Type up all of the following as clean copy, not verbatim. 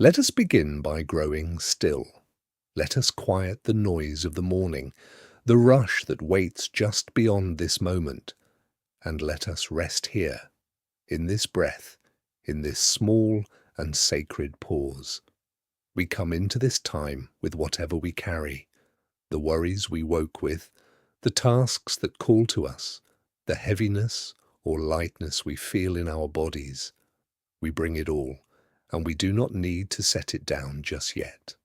Let us begin by growing still. Let us quiet the noise of the morning, the rush that waits just beyond this moment, and let us rest here, in this breath, in this small and sacred pause. We come into this time with whatever we carry, the worries we woke with, the tasks that call to us, the heaviness or lightness we feel in our bodies. We bring it all, and we do not need to set it down just yet.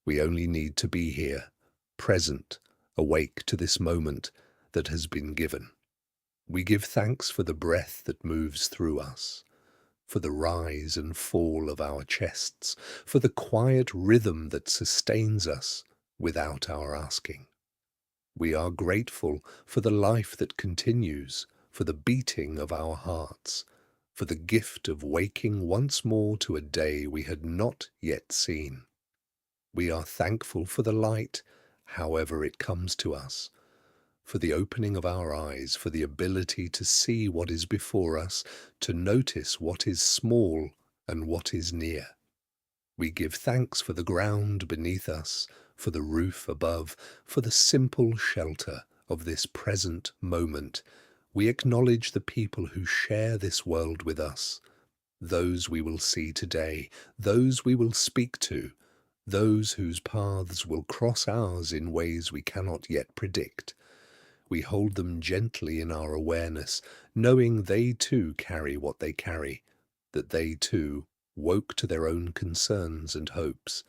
We only need to be here, present, awake to this moment that has been given. We give thanks for the breath that moves through us, for the rise and fall of our chests, for the quiet rhythm that sustains us without our asking. We are grateful for the life that continues, for the beating of our hearts, for the gift of waking once more to a day we had not yet seen. We are thankful for the light, however it comes to us, for the opening of our eyes, for the ability to see what is before us, to notice what is small and what is near. We give thanks for the ground beneath us, for the roof above, for the simple shelter of this present moment. We acknowledge the people who share this world with us, those we will see today, those we will speak to, those whose paths will cross ours in ways we cannot yet predict. We hold them gently in our awareness, knowing they too carry what they carry, that they too woke to their own concerns and hopes.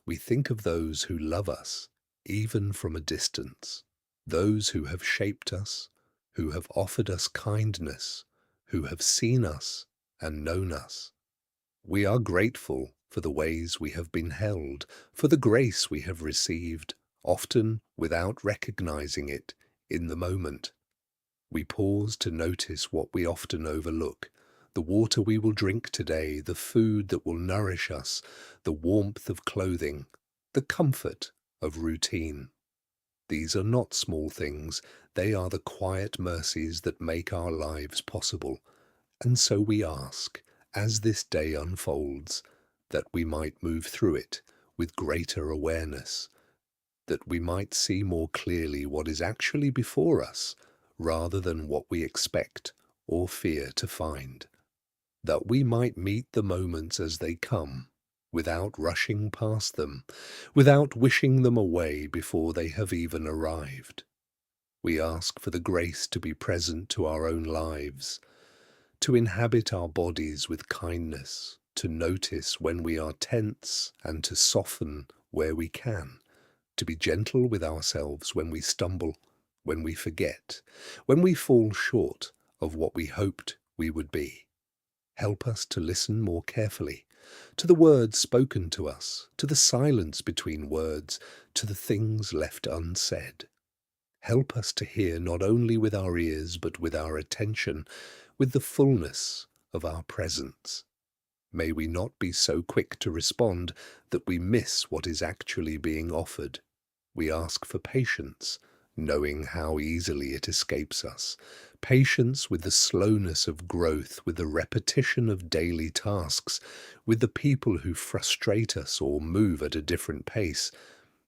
We think of those who love us, even from a distance, those who have shaped us, who have offered us kindness, who have seen us and known us. We are grateful for the ways we have been held, for the grace we have received, often without recognizing it in the moment. We pause to notice what we often overlook, the water we will drink today, the food that will nourish us, the warmth of clothing, the comfort of routine. These are not small things, they are the quiet mercies that make our lives possible. And so we ask, as this day unfolds, that we might move through it with greater awareness, that we might see more clearly what is actually before us, rather than what we expect or fear to find, that we might meet the moments as they come, without rushing past them, without wishing them away before they have even arrived. We ask for the grace to be present to our own lives, to inhabit our bodies with kindness, to notice when we are tense and to soften where we can, to be gentle with ourselves when we stumble, when we forget, when we fall short of what we hoped we would be. Help us to listen more carefully to the words spoken to us, to the silence between words, to the things left unsaid. Help us to hear not only with our ears but with our attention, with the fullness of our presence. May we not be so quick to respond that we miss what is actually being offered. We ask for patience, knowing how easily it escapes us. Patience with the slowness of growth, with the repetition of daily tasks, with the people who frustrate us or move at a different pace.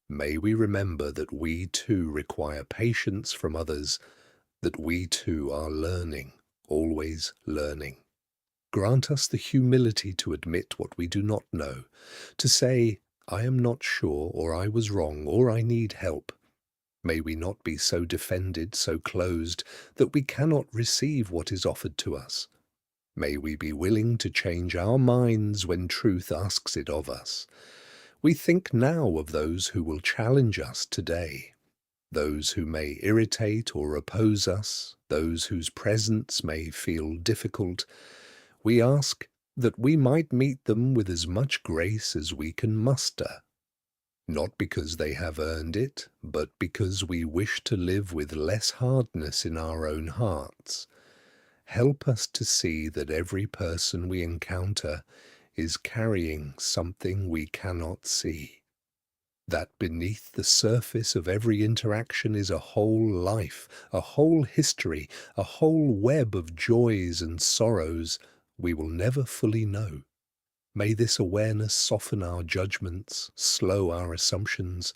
May we remember that we too require patience from others, that we too are learning, always learning. Grant us the humility to admit what we do not know, to say, I am not sure, or I was wrong, or I need help. May we not be so defended, so closed, that we cannot receive what is offered to us. May we be willing to change our minds when truth asks it of us. We think now of those who will challenge us today, those who may irritate or oppose us, those whose presence may feel difficult. We ask that we might meet them with as much grace as we can muster, not because they have earned it, but because we wish to live with less hardness in our own hearts. Help us to see that every person we encounter is carrying something we cannot see, that beneath the surface of every interaction is a whole life, a whole history, a whole web of joys and sorrows we will never fully know. May this awareness soften our judgments, slow our assumptions.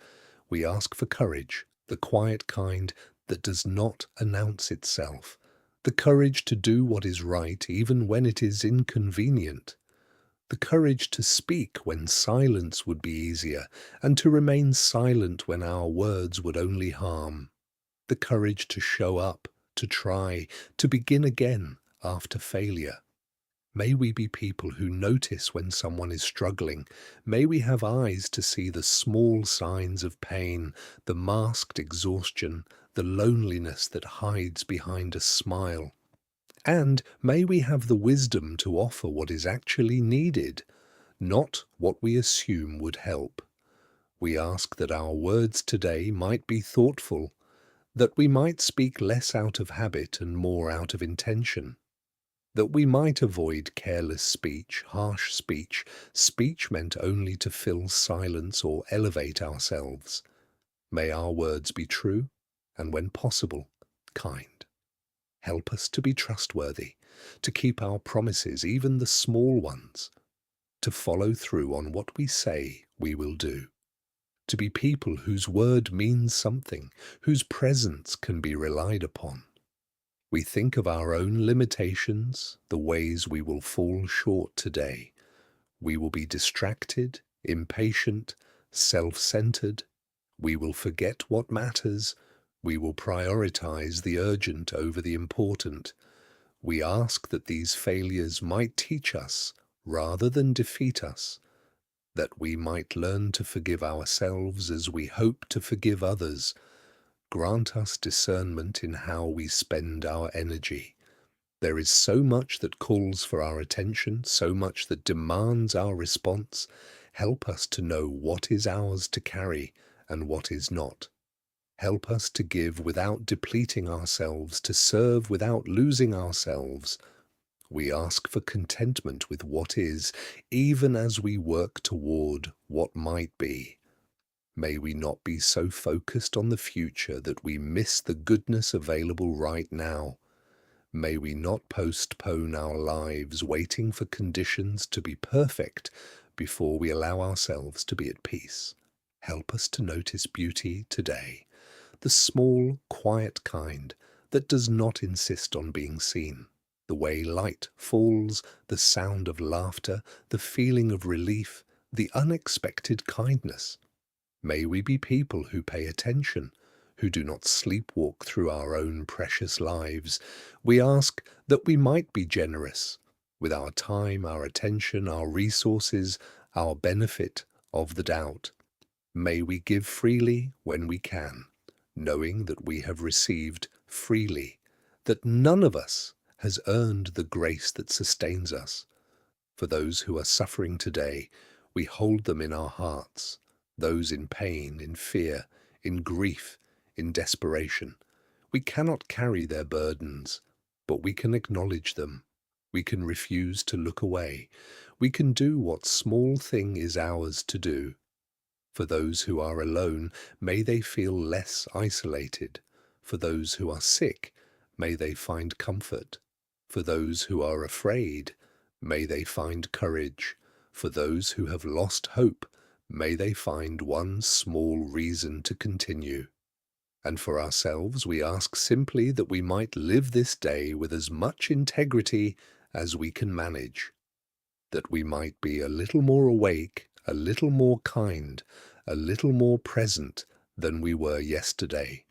We ask for courage, the quiet kind that does not announce itself, the courage to do what is right even when it is inconvenient, the courage to speak when silence would be easier, and to remain silent when our words would only harm, the courage to show up, to try, to begin again after failure. May we be people who notice when someone is struggling. May we have eyes to see the small signs of pain, the masked exhaustion, the loneliness that hides behind a smile. And may we have the wisdom to offer what is actually needed, not what we assume would help. We ask that our words today might be thoughtful, that we might speak less out of habit and more out of intention, that we might avoid careless speech, harsh speech, speech meant only to fill silence or elevate ourselves. May our words be true, and when possible, kind. Help us to be trustworthy, to keep our promises, even the small ones, to follow through on what we say we will do, to be people whose word means something, whose presence can be relied upon. We think of our own limitations, the ways we will fall short today. We will be distracted, impatient, self-centered. We will forget what matters. We will prioritize the urgent over the important. We ask that these failures might teach us rather than defeat us, that we might learn to forgive ourselves as we hope to forgive others. Grant us discernment in how we spend our energy. There is so much that calls for our attention, so much that demands our response. Help us to know what is ours to carry and what is not. Help us to give without depleting ourselves, to serve without losing ourselves. We ask for contentment with what is, even as we work toward what might be. May we not be so focused on the future that we miss the goodness available right now. May we not postpone our lives waiting for conditions to be perfect before we allow ourselves to be at peace. Help us to notice beauty today, the small, quiet kind that does not insist on being seen. The way light falls, the sound of laughter, the feeling of relief, the unexpected kindness. May we be people who pay attention, who do not sleepwalk through our own precious lives. We ask that we might be generous with our time, our attention, our resources, our benefit of the doubt. May we give freely when we can, knowing that we have received freely, that none of us has earned the grace that sustains us. For those who are suffering today, we hold them in our hearts, those in pain, in fear, in grief, in desperation. We cannot carry their burdens, but we can acknowledge them. We can refuse to look away. We can do what small thing is ours to do. For those who are alone, may they feel less isolated. For those who are sick, may they find comfort. For those who are afraid, may they find courage. For those who have lost hope, may they find one small reason to continue. And for ourselves, we ask simply that we might live this day with as much integrity as we can manage, that we might be a little more awake, a little more kind, a little more present than we were yesterday.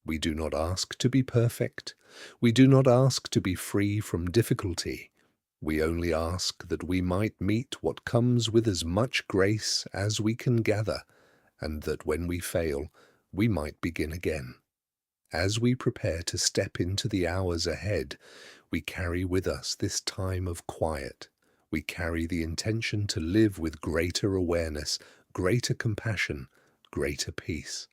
We do not ask to be perfect. We do not ask to be free from difficulty. We only ask that we might meet what comes with as much grace as we can gather, and that when we fail, we might begin again. As we prepare to step into the hours ahead, we carry with us this time of quiet. We carry the intention to live with greater awareness, greater compassion, greater peace.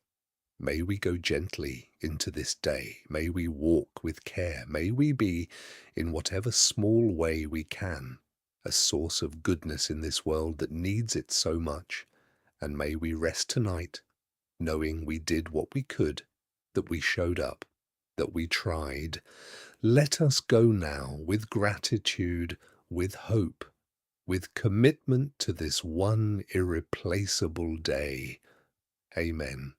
May we go gently into this day. May we walk with care. May we be, in whatever small way we can, a source of goodness in this world that needs it so much. And may we rest tonight, knowing we did what we could, that we showed up, that we tried. Let us go now with gratitude, with hope, with commitment to this one irreplaceable day. Amen.